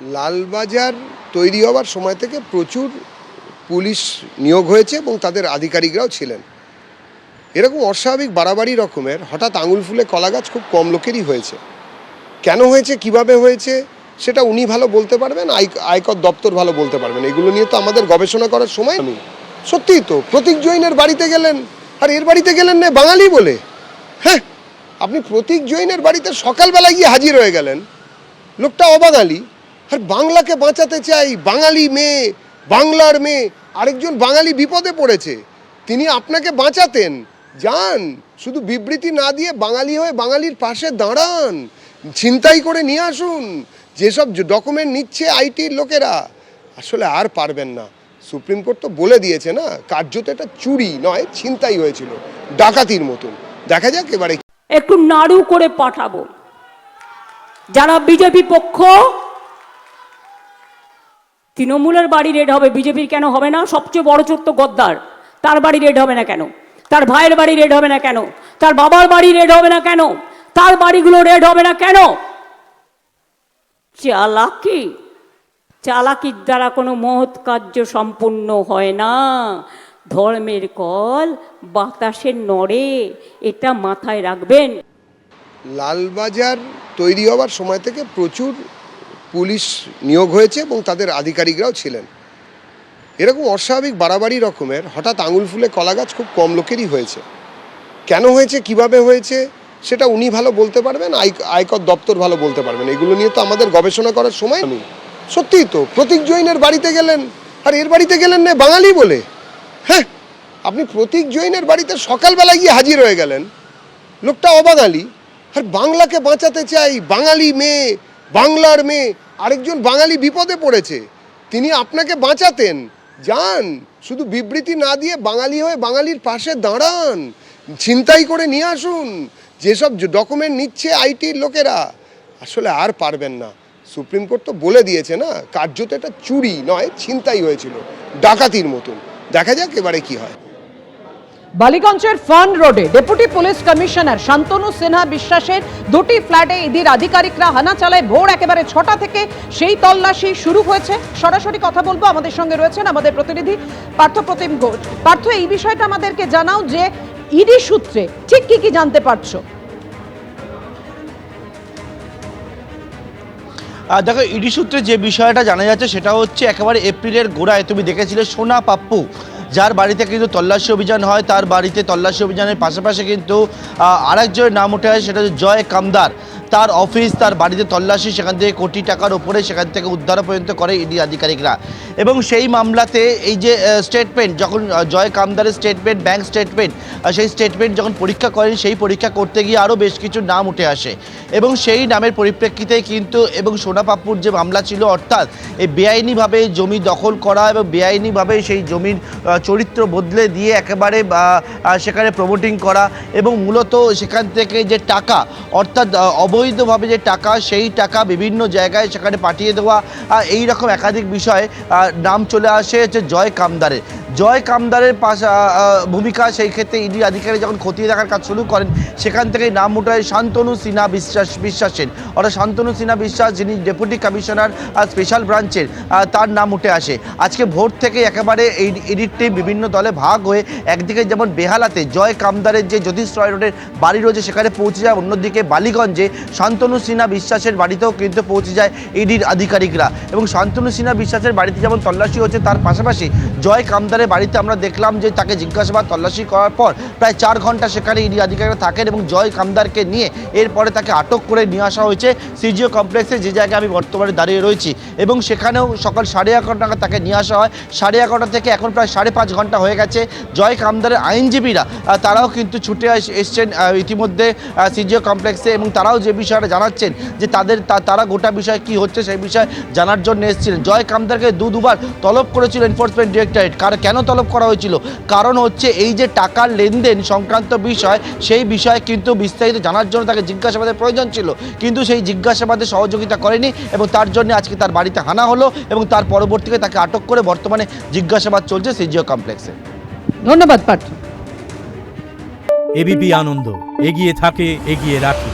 লালবাজার তৈরি হওয়ার সময় থেকে প্রচুর পুলিশ নিয়োগ হয়েছে এবং তাদের আধিকারিকরাও ছিলেন। এরকম অস্বাভাবিক বাড়াবাড়ি রকমের হঠাৎ আঙুল ফুলে কলা গাছ খুব কম লোকেরই হয়েছে। কেন হয়েছে, কিভাবে হয়েছে, সেটা উনি ভালো বলতে পারবেন, আয়কর দপ্তর ভালো বলতে পারবেন। এগুলো নিয়ে তো আমাদের গবেষণা করার সময় নেই। সত্যিই তো প্রতীক জৈনের বাড়িতে গেলেন, আর এর বাড়িতে গেলেন না বাঙালি বলে। হ্যাঁ, আপনি প্রতীক জৈনের বাড়িতে সকালবেলা গিয়ে হাজির হয়ে গেলেন, লোকটা অবাঙালি, আর বাংলাকে বাঁচাতে চাই, বাঙালি মেয়ে, বাংলার মেয়ে, আরেকজন বাঙালি বিপদে পড়েছে, তিনি আপনাকে বাঁচাতেন। যান, শুধু বিবৃতি না দিয়ে বাঙালি হয়ে বাঙালির পাশে দাঁড়ান, ছিনতাই করে নিয়ে আসুন। যেসব ডকুমেন্ট নিচ্ছে আইটির লোকেরা, আসলে আর পারবেন না। সুপ্রিম কোর্ট তো বলে দিয়েছে না, কার্যত এটা চুরি নয়, ছিনতাই হয়েছিল, ডাকাতির মতন। দেখা যাক এবারে একটু নাড়ু করে পাঠাবো। যারা বিজেপি পক্ষ, তৃণমূলের বাড়ি রেড হবে, বিজেপির কেন হবে না? সবচেয়ে বড় চোর তো গদ্দার, তার বাড়ি রেড হবে না কেন? তার ভাইয়ের বাড়ি রেড হবে না কেন? তার বাবার বাড়ি রেড হবে না কেন? তার বাড়িগুলো রেড হবে না কেন? চালাকির দ্বারা কোনো মহৎ কার্য সম্পূর্ণ হয় না। ধর্মের কল বাতাসে নড়ে, এটা মাথায় রাখবেন। লালবাজার তৈরি হওয়ার সময় থেকে প্রচুর পুলিশ নিয়োগ হয়েছে এবং তাদের আধিকারিকরাও ছিলেন। এরকম অস্বাভাবিক বাড়াবাড়ি রকমের হঠাৎ আঙুল ফুলে কলা গাছ খুব কম লোকেরই হয়েছে। কেন হয়েছে, কিভাবে হয়েছে, সেটা উনি ভালো বলতে পারবেন, আয়কর দপ্তর ভালো বলতে পারবেন। এগুলো নিয়ে তো আমাদের গবেষণা করার সময় নেই। সত্যিই তো প্রতীক জৈনের বাড়িতে গেলেন, আর এর বাড়িতে গেলেন না বাঙালি বলে। হ্যাঁ, আপনি প্রতীক জৈনের বাড়িতে সকালবেলা গিয়ে হাজির হয়ে গেলেন, লোকটা অবাঙালি, আর বাংলাকে বাঁচাতে চাই, বাঙালি মেয়ে, বাংলার মেয়ে, আরেকজন বাঙালি বিপদে পড়েছে, তিনি আপনাকে বাঁচাতেন। যান, শুধু বিবৃতি না দিয়ে বাঙালি হয়ে বাঙালির পাশে দাঁড়ান, ছিনতাই করে নিয়ে আসুন। যেসব ডকুমেন্ট নিচ্ছে আইটির লোকেরা, আসলে আর পারবেন না। সুপ্রিম কোর্ট তো বলে দিয়েছে না, কার্যত এটা চুরি নয়, ছিনতাই হয়েছিল, ডাকাতির মতন। দেখা যাক এবারে কি হয়। বালিগঞ্জের ফান রোডে deputy police commissioner Shantanu Sinha বিশ্বাসের দুটি ফ্ল্যাটে ইডির আধিকারিকরা হানা চালায়। ভোর একেবারে 6টা থেকে সেই তল্লাশি শুরু হয়েছে। সরাসরি কথা বলবো, আমাদের সঙ্গে রয়েছেন আমাদের প্রতিনিধি পার্থপ্রতিম ঘোষ। পার্থ, এই বিষয়টা আমাদেরকে জানাও যে ইডি সূত্রে ঠিক কি কি জানতে পারছো? দেখো, ইডি সূত্রে যে বিষয়টা জানা যাচ্ছে সেটা হচ্ছে একেবারে এপ্রিলের গোড়ায় তুমি দেখেছিলে সোনা পাপ্পু, যার বাড়িতে কিন্তু তল্লাশি অভিযান হয়, তার বাড়িতে তল্লাশি অভিযানের পাশাপাশি কিন্তু আরেকজনের নাম উঠে আসে, সেটা হচ্ছে জয় কামদার। তার অফিস, তার বাড়িতে তল্লাশি, সেখান থেকে কোটি টাকার ওপরে সেখান থেকে উদ্ধার পর্যন্ত করে ইডি আধিকারিকরা। এবং সেই মামলাতে এই যে স্টেটমেন্ট, যখন জয় কামদারের স্টেটমেন্ট, ব্যাংক স্টেটমেন্ট, সেই স্টেটমেন্ট যখন পরীক্ষা করেন, সেই পরীক্ষা করতে গিয়ে আরও বেশ কিছু নাম উঠে আসে। এবং সেই নামের পরিপ্রেক্ষিতে কিন্তু এবং সোনা পাপ্পুর যে মামলা ছিল, অর্থাৎ এই বেআইনিভাবে জমি দখল করা এবং বেআইনিভাবে সেই জমির চরিত্র বদলে দিয়ে একেবারে সেখানে প্রমোটিং করা, এবং মূলত সেখান থেকে যে টাকা, অর্থাৎ অবৈধভাবে যে টাকা, সেই টাকা বিভিন্ন জায়গায় সেখানে পাঠিয়ে দেওয়া, এই রকম একাধিক বিষয়ে নাম চলে আসে হচ্ছে জয় কামদারের। জয় কামদারের ভূমিকা সেই ক্ষেত্রে ইডি আধিকারিক যখন খতিয়ে দেখার কাজ শুরু করেন, সেখান থেকেই নাম উঠে শান্তনু সিনহা বিশ্বাসের, অর্থাৎ শান্তনু সিনহা বিশ্বাস, যিনি ডেপুটি কমিশনার স্পেশাল ব্রাঞ্চের, তার নাম উঠে আসে। আজকে ভোর থেকে একেবারে এই ইডির টিম বিভিন্ন দলে ভাগ হয়ে একদিকে যেমন বেহালাতে জয় কামদারের যে জ্যোতিষ রয় রোডের বাড়ি রয়েছে সেখানে পৌঁছে যায়, অন্যদিকে বালিগঞ্জে শান্তনু সিনহা বিশ্বাসের বাড়িতেও কিন্তু পৌঁছে যায় ইডির আধিকারিকরা। এবং শান্তনু সিনহা বিশ্বাসের বাড়িতে যেমন তল্লাশি হচ্ছে, তার পাশাপাশি জয় কামদারের বাড়িতে আমরা দেখলাম যে তাকে জিজ্ঞাসাবাদ তল্লাশি করার পর প্রায় 4 ঘন্টা সেখানে ইডি আধিকারিকরা থাকেন এবং জয় কামদারকে নিয়ে এরপরে তাকে আটক করে নিয়ে আসা হয়েছে সিজিও কমপ্লেক্সে, যে জায়গায় আমি বর্তমানে দাঁড়িয়ে রয়েছি। এবং সেখানেও সকাল 11:30 নাগাদ তাকে নিয়ে আসা হয়। 11:30 থেকে এখন প্রায় 5.5 ঘন্টা হয়ে গেছে। জয় কামদারের আইনজীবীরা তারাও কিন্তু ছুটে এসছেন ইতিমধ্যে সিজিও কমপ্লেক্সে, এবং তারাও যে বিষয়টা জানাচ্ছেন যে তারা গোটা বিষয় কি হচ্ছে সেই বিষয়ে জানার জন্য এসেছিলেন। জয় কামদারকে দুবার তলব করেছিল এনফোর্সমেন্ট ডিরেক্টরেট। কেন তলব করা হয়েছিল? কারণ হচ্ছে এই যে টাকার লেনদেন সংক্রান্ত বিষয়, সেই বিষয়ে কিন্তু বিস্তারিত জানার জন্য তাকে জিজ্ঞাসাবাদের প্রয়োজন ছিল, কিন্তু সেই জিজ্ঞাসাবাদে সহযোগিতা করেনি এবং তার জন্য আজকে তার বাড়িতে হানা হলো এবং তার পরবর্তীতে তাকে আটক করে বর্তমানে জিজ্ঞাসাবাদ চলছে সিজিও কমপ্লেক্সে। ধন্যবাদ পার্থ। এবিপি আনন্দ, এগিয়ে থাকে, এগিয়ে রাখে।